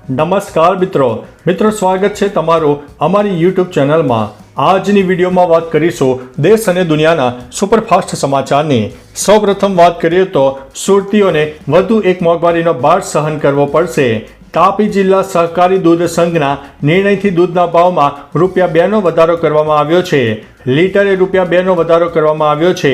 નમસ્કાર મિત્રો સ્વાગત છે તમારું અમારી યુટ્યુબ ચેનલમાં। આજની વિડીયોમાં વાત કરીશું દેશ અને દુનિયાના સુપરફાસ્ટ સમાચારની। સૌપ્રથમ વાત કરીએ તો સુરતીઓને વધુ એક મોંઘવારીનો ભાર સહન કરવો પડશે। તાપી જિલ્લા સહકારી દૂધ સંઘના નિર્ણયથી દૂધના ભાવમાં ₹2નો વધારો કરવામાં આવ્યો છે। લીટરે ₹2નો વધારો કરવામાં આવ્યો છે।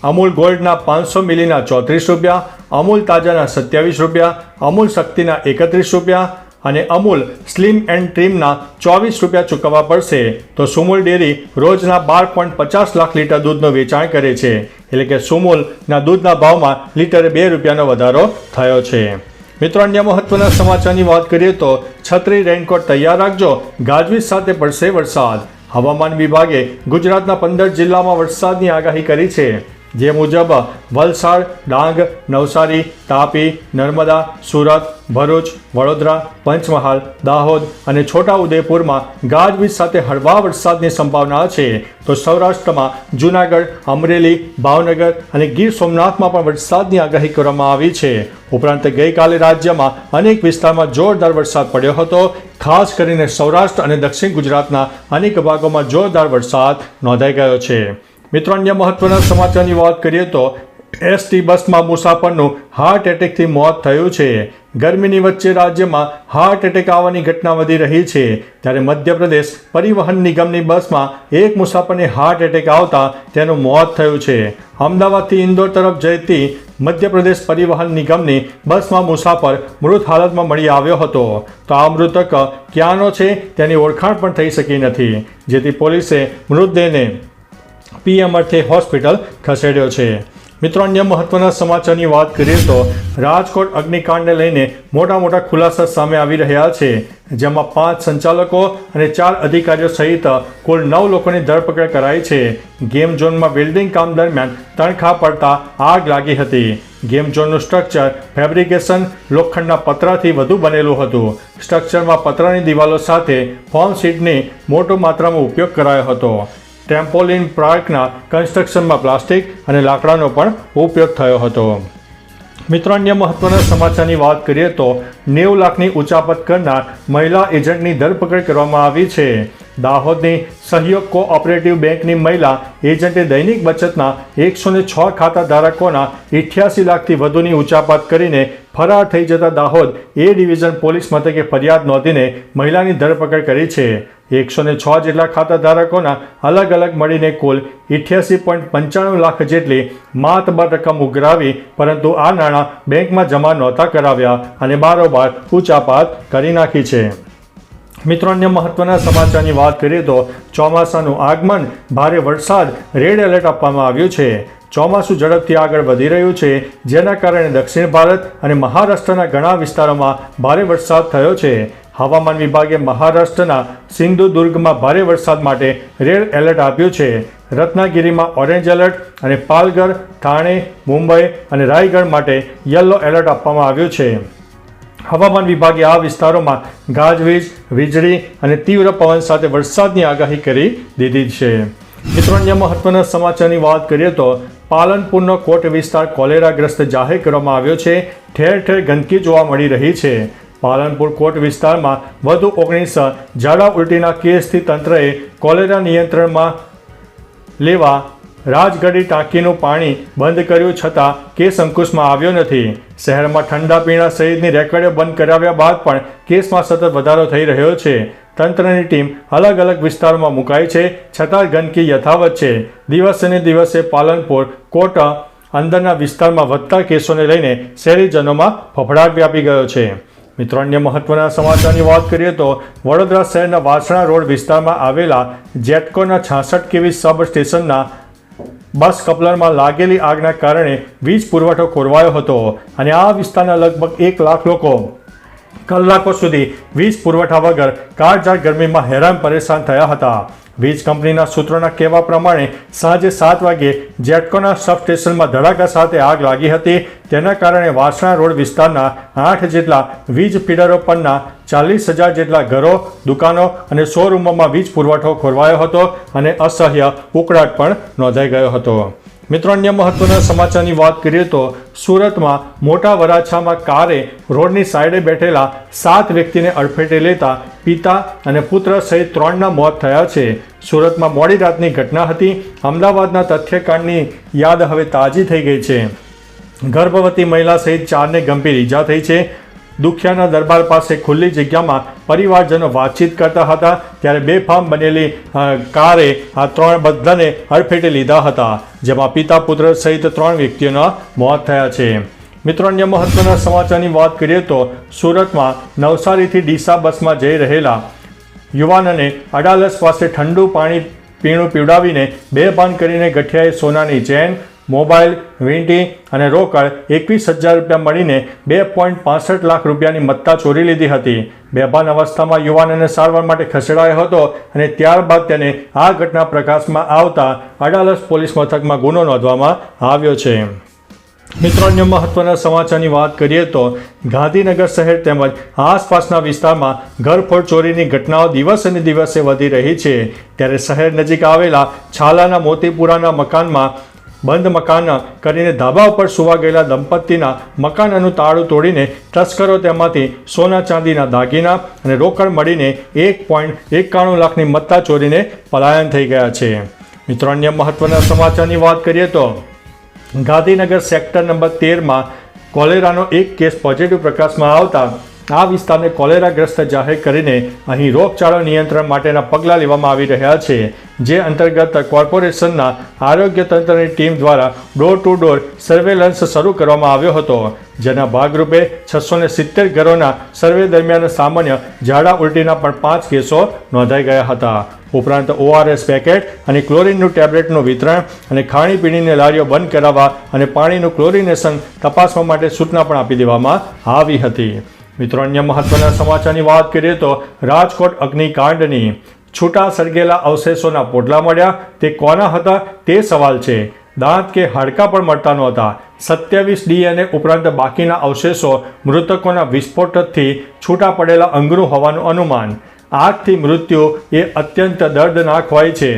અમૂલ ગોલ્ડના 500 મિલીના ₹34, અમૂલ તાજાના ₹27, અમૂલ શક્તિના ₹31 અને અમૂલ સ્લિમ એન્ડ ટ્રીમના ₹24 ચૂકવવા પડશે। તો સુમૂલ ડેરી રોજના 12.50 લાખ લીટર દૂધનું વેચાણ કરે છે, એટલે કે સુમૂલના દૂધના ભાવમાં લીટરે ₹2નો વધારો થયો છે। મિત્રો, અન્ય મહત્વના સમાચારની વાત કરીએ તો છત્રી રેઇનકોટ તૈયાર રાખજો, ગાજવીજ સાથે પડશે વરસાદ। હવામાન વિભાગે ગુજરાતના 15 જિલ્લામાં વરસાદની આગાહી કરી છે, જે મુજબ વલસાડ, ડાંગ, નવસારી, તાપી, નર્મદા, સુરત, ભરૂચ, વડોદરા, પંચમહાલ, દાહોદ અને છોટાઉદેપુરમાં ગાજવીજ સાથે હળવા વરસાદની સંભાવના છે। તો સૌરાષ્ટ્રમાં જૂનાગઢ, અમરેલી, ભાવનગર અને ગીર સોમનાથમાં પણ વરસાદની આગાહી કરવામાં આવી છે। ઉપરાંત ગઈકાલે રાજ્યમાં અનેક વિસ્તારમાં જોરદાર વરસાદ પડ્યો હતો। ખાસ કરીને સૌરાષ્ટ્ર અને દક્ષિણ ગુજરાતના અનેક ભાગોમાં જોરદાર વરસાદ નોંધાઈ ગયો છે। મિત્રો, અન્ય મહત્વના સમાચારની વાત કરીએ તો એસટી બસમાં મુસાફરનું હાર્ટ એટેકથી મોત થયું છે। ગરમીની વચ્ચે રાજ્યમાં હાર્ટ એટેક આવવાની ઘટના વધી રહી છે, ત્યારે મધ્યપ્રદેશ પરિવહન નિગમની બસમાં એક મુસાફરને હાર્ટ એટેક આવતા તેનું મોત થયું છે। અમદાવાદથી ઇન્દોર તરફ જતી મધ્યપ્રદેશ પરિવહન નિગમની બસમાં મુસાફર મૃત હાલતમાં મળી આવ્યો હતો। તો આ મૃતક ક્યાંનો છે તેની ઓળખાણ પણ થઈ શકી નથી, જેથી પોલીસે મૃતદેહને પીએમ અર્થે હોસ્પિટલ ખસેડ્યો છે। મિત્રો, અન્ય મહત્વના સમાચારની વાત કરીએ તો રાજકોટ અગ્નિકાંડને લઈને મોટા ખુલાસા સામે આવી રહ્યા છે, જેમાં 5 સંચાલકો અને 4 અધિકારીઓ સહિત કુલ 9 લોકોની ધરપકડ કરાઈ છે। ગેમ ઝોનમાં વેલ્ડિંગ કામ દરમિયાન તણખા પડતા આગ લાગી હતી। ગેમ ઝોનનું સ્ટ્રક્ચર ફેબ્રિકેશન લોખંડના પતરાથી વધુ બનેલું હતું। સ્ટ્રક્ચરમાં પતરાની દિવાલો સાથે ફોમ શીટની મોટી માત્રામાં ઉપયોગ કરાયો હતો। ટેમ્પોલિન પાર્કના કન્સ્ટ્રક્શનમાં પ્લાસ્ટિક અને લાકડાનો પણ ઉપયોગ થયો હતો। મિત્રો, અન્ય મહત્વના સમાચારની વાત કરીએ તો 90 લાખની ઉચાપત કરનાર મહિલા એજન્ટની ધરપકડ કરવામાં આવી છે। દાહોદની સહયોગ કોઓપરેટિવ બેંકની મહિલા એજન્ટે દૈનિક બચતના 106 ખાતા ધારકોના 88 લાખથી વધુની ઉચાપત કરીને ફરાર થઈ જતા દાહોદ એ ડિવિઝન પોલીસ મથકે ફરિયાદ નોંધીને મહિલાની ધરપકડ કરી છે। 106 જેટલા ખાતા ધારકોના અલગ મળીને કુલ 88.95 લાખ જેટલી માતબર રકમ ઉઘરાવી, પરંતુ આ નાણાં બેંકમાં જમા નહોતા કરાવ્યા અને બારોબાર ઉચાપત કરી નાખી છે। મિત્રો, અન્ય મહત્વના સમાચારની વાત કરીએ તો ચોમાસાનું આગમન, ભારે વરસાદ, રેડ એલર્ટ આપવામાં આવ્યું છે। ચોમાસું ઝડપથી આગળ વધી રહ્યું છે, જેના કારણે દક્ષિણ ભારત અને મહારાષ્ટ્રના ઘણા વિસ્તારોમાં ભારે વરસાદ થયો છે। હવામાન વિભાગે મહારાષ્ટ્રના સિંધુદુર્ગમાં ભારે વરસાદ માટે રેડ એલર્ટ આપ્યું છે। રત્નાગીરીમાં ઓરેન્જ એલર્ટ અને પાલઘર, ઠાણે, મુંબઈ અને રાયગઢ માટે યલો એલર્ટ આપવામાં આવ્યું છે। હવામાન વિભાગે આ વિસ્તારોમાં ગાજવીજ, વીજળી અને તીવ્ર પવન સાથે વરસાદની આગાહી કરી દીધી છે। મિત્રો, અન્ય મહત્વના સમાચારની વાત કરીએ તો પાલનપુરનો કોટ વિસ્તાર કોલેરાગ્રસ્ત જાહેર કરવામાં આવ્યો છે। ઠેર ઠેર ગંદકી જોવા મળી રહી છે। પાલનપુર કોટ વિસ્તારમાં વધુ 19 ઝાડા ઉલટીના કેસથી તંત્રએ કોલેરા નિયંત્રણમાં લેવા રાજગઢી ટાંકીનું પાણી બંધ કર્યું, છતાં કેસ અંકુશમાં આવ્યો નથી। શહેરમાં ઠંડા પીણા સહિતની રેકડીઓ બંધ કરાવ્યા બાદ પણ કેસમાં સતત વધારો થઈ રહ્યો છે। તંત્રની ટીમ અલગ વિસ્તારોમાં મુકાઈ છે, છતાં ગંદકી યથાવત છે। દિવસે ને દિવસે પાલનપુર કોટ અંદરના વિસ્તારમાં વધતા કેસોને લઈને શહેરીજનોમાં ફફડાટ વ્યાપી ગયો છે। મિત્રો, અન્ય મહત્વના સમાચારની વાત કરીએ તો વડોદરા શહેરના વાસણા રોડ વિસ્તારમાં આવેલા જેટકોના 66 kV સબ સ્ટેશનના બસ કપલરમાં લાગેલી આગના કારણે વીજ પુરવઠો ખોરવાયો હતો અને આ વિસ્તારના લગભગ 1 લાખ લોકો કલાકો સુધી વીજ પુરવઠા વગર કાળઝાળ ગરમીમાં હેરાન પરેશાન થયા હતા। વીજ કંપનીના સૂત્રોના કહેવા પ્રમાણે સાંજે 7 વાગ્યે જેટકોના સબસ્ટેશનમાં ધડાકા સાથે આગ લાગી હતી। તેના કારણે વાસણા રોડ વિસ્તારના 8 જેટલા વીજ ફીડરો પરના 40,000 જેટલા ઘરો, દુકાનો અને શોરૂમોમાં વીજ પુરવઠો ખોરવાયો હતો અને અસહ્ય ઉકળાટ પણ નોંધાઈ ગયો હતો। મિત્રો, અન્ય મહત્વના સમાચારની વાત કરીએ તો સુરતમાં મોટા વરાછામાં કારે રોડની સાઈડે બેઠેલા 7 વ્યક્તિને અડફેટે લેતા પિતા અને પુત્ર સહિત 3ના મોત થયા છે. સુરતમાં મોડી રાતની ઘટના હતી. અમદાવાદના તથ્યકાંડની યાદ હવે તાજી થઈ ગઈ છે. ગર્ભવતી મહિલા સહિત 4ને ગંભીર ઈજા થઈ છે. દુખિયાના દરબાર પાસે ખુલ્લી જગ્યામાં પરિવારજનો વાતચીત કરતા હતા ત્યારે બેફામ બનેલી કારે આ 3 બધાને અડફેટે લીધા હતા, જેમાં પિતા પુત્ર સહિત 3 વ્યક્તિઓના મોત થયા છે. મિત્રો, અન્ય મહત્વના સમાચારની વાત કરીએ તો સુરતમાં નવસારીથી ડીસા બસમાં જઈ રહેલા યુવાનને અડાલજ પાસે ઠંડુ પીણું પીવડાવીને બેભાન કરીને ગઠિયાએ સોનાની ચેન, મોબાઈલ, વીંટી અને રોકડ 21,000 રૂપિયા મળીને 2.65 લાખ રૂપિયાની મત્તા ચોરી લીધી હતી. બેભાન અવસ્થામાં યુવાનને સારવાર માટે ખસેડાયો હતો અને ત્યારબાદ તેને આ ઘટના પ્રકાશમાં આવતા અડાલજ પોલીસ મથકમાં ગુનો નોંધવામાં આવ્યો છે. મિત્રો, અન્ય મહત્વના સમાચારની વાત કરીએ તો ગાંધીનગર શહેર તેમજ આસપાસના વિસ્તારમાં ઘરફોડ ચોરીની ઘટનાઓ દિવસે ને દિવસે વધી રહી છે. ત્યારે શહેર નજીક આવેલા છાલાના મોતીપુરાના મકાનમાં બંધ મકાન કરીને ધાબા ઉપર સુવા ગયેલા દંપતીના મકાનનું તાળું તોડીને તસ્કરો તેમાંથી સોના ચાંદીના દાગીના અને રોકડ મળીને 1.91 લાખની મત્તા ચોરીને પલાયન થઈ ગયા છે. મિત્રો, અન્ય મહત્વના સમાચારની વાત કરીએ તો ગાંધીનગર સેક્ટર નંબર 13માં કોલેરાનો એક કેસ પોઝિટિવ પ્રકાશમાં આવતા આ વિસ્તારને કોલેરાગ્રસ્ત જાહેર કરીને અહીં રોગચાળા નિયંત્રણ માટેના પગલાં લેવામાં આવી રહ્યા છે, જે અંતર્ગત કોર્પોરેશનના આરોગ્ય તંત્રની ટીમ દ્વારા ડોર ટુ ડોર સર્વેલન્સ શરૂ કરવામાં આવ્યો હતો, જેના ભાગરૂપે 670 ઘરોના સર્વે દરમિયાન સામાન્ય ઝાડા ઉલટીના પણ 5 કેસો નોંધાઈ ગયા હતા. ઉપરાંત ORS પેકેટ અને ક્લોરીનનું ટેબ્લેટનું વિતરણ અને ખાણીપીણીની લારીઓ બંધ કરાવવા અને પાણીનું ક્લોરિનેશન તપાસવા માટે સૂચના પણ આપી દેવામાં આવી હતી. મિત્રો, અન્ય મહત્વના સમાચારની વાત કરીએ તો રાજકોટ અગ્નિકાંડની છૂટા સળગેલા અવશેષોના પોટલા મળ્યા. તે કોના હતા તે સવાલ છે. દાંત કે હાડકાં પણ મળતા નહોતા. 27 DNA ઉપરાંત બાકીના અવશેષો મૃતકોના વિસ્ફોટથી છૂટા પડેલા અંગનું હોવાનું અનુમાન. આગથી મૃત્યુ એ અત્યંત દર્દનાક હોય છે.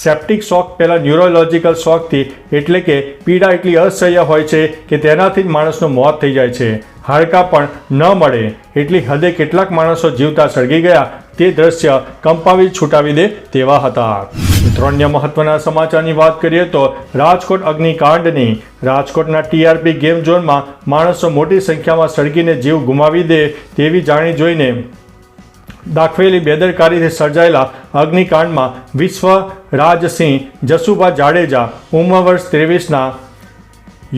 સેપ્ટિક શોક પહેલાં ન્યુરોલોજિકલ શોકથી એટલે કે પીડા એટલી અસહ્ય હોય છે કે તેનાથી જ માણસનું મોત થઈ જાય છે. હાડકાં પણ ન મળે એટલી હદે કેટલાક માણસો જીવતા સળગી ગયા. તે દ્રશ્ય કંપાવી છૂટાવી દે તેવા હતા. મિત્રો, અન્ય મહત્વના સમાચારની વાત કરીએ તો રાજકોટ અગ્નિકાંડની રાજકોટના TRP ગેમ ઝોનમાં માણસો મોટી સંખ્યામાં સળગીને જીવ ગુમાવી દે તેવી જાણી જોઈને દાખવેલી બેદરકારીથી સર્જાયેલા અગ્નિકાંડમાં વિશ્વરાજસિંહ જસુભા જાડેજા ઉંમર વર્ષ 23ના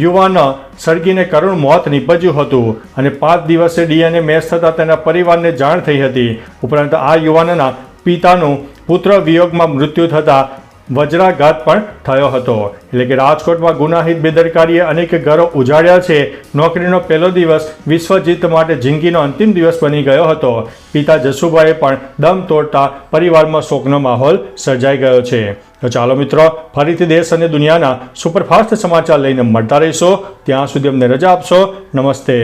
યુવાન સળગીને કરુણ મોત નીપજ્યું હતું અને 5 દિવસે DNA મેચ થતાં તેના પરિવારને જાણ થઈ હતી. ઉપરાંત આ યુવાનના પિતાનું પુત્ર વિયોગમાં મૃત્યુ થતાં વજ્રાઘાત પણ થયો હતો. એટલે કે રાજકોટમાં ગુનાહિત બેદરકારીએ અનેક ઘરો ઉજાડ્યા છે. નોકરીનો પહેલો દિવસ વિશ્વજીત માટે જિંદગીનો અંતિમ દિવસ બની ગયો હતો. પિતા જસુભાઈએ પણ દમ તોડતા પરિવારમાં શોકનો માહોલ સર્જાઈ ગયો છે. તો ચાલો મિત્રો, ફરીથી દેશ અને દુનિયાના સુપરફાસ્ટ સમાચાર લઈને મળતા રહીશો. ત્યાં સુધી અમને રજા આપશો. નમસ્તે.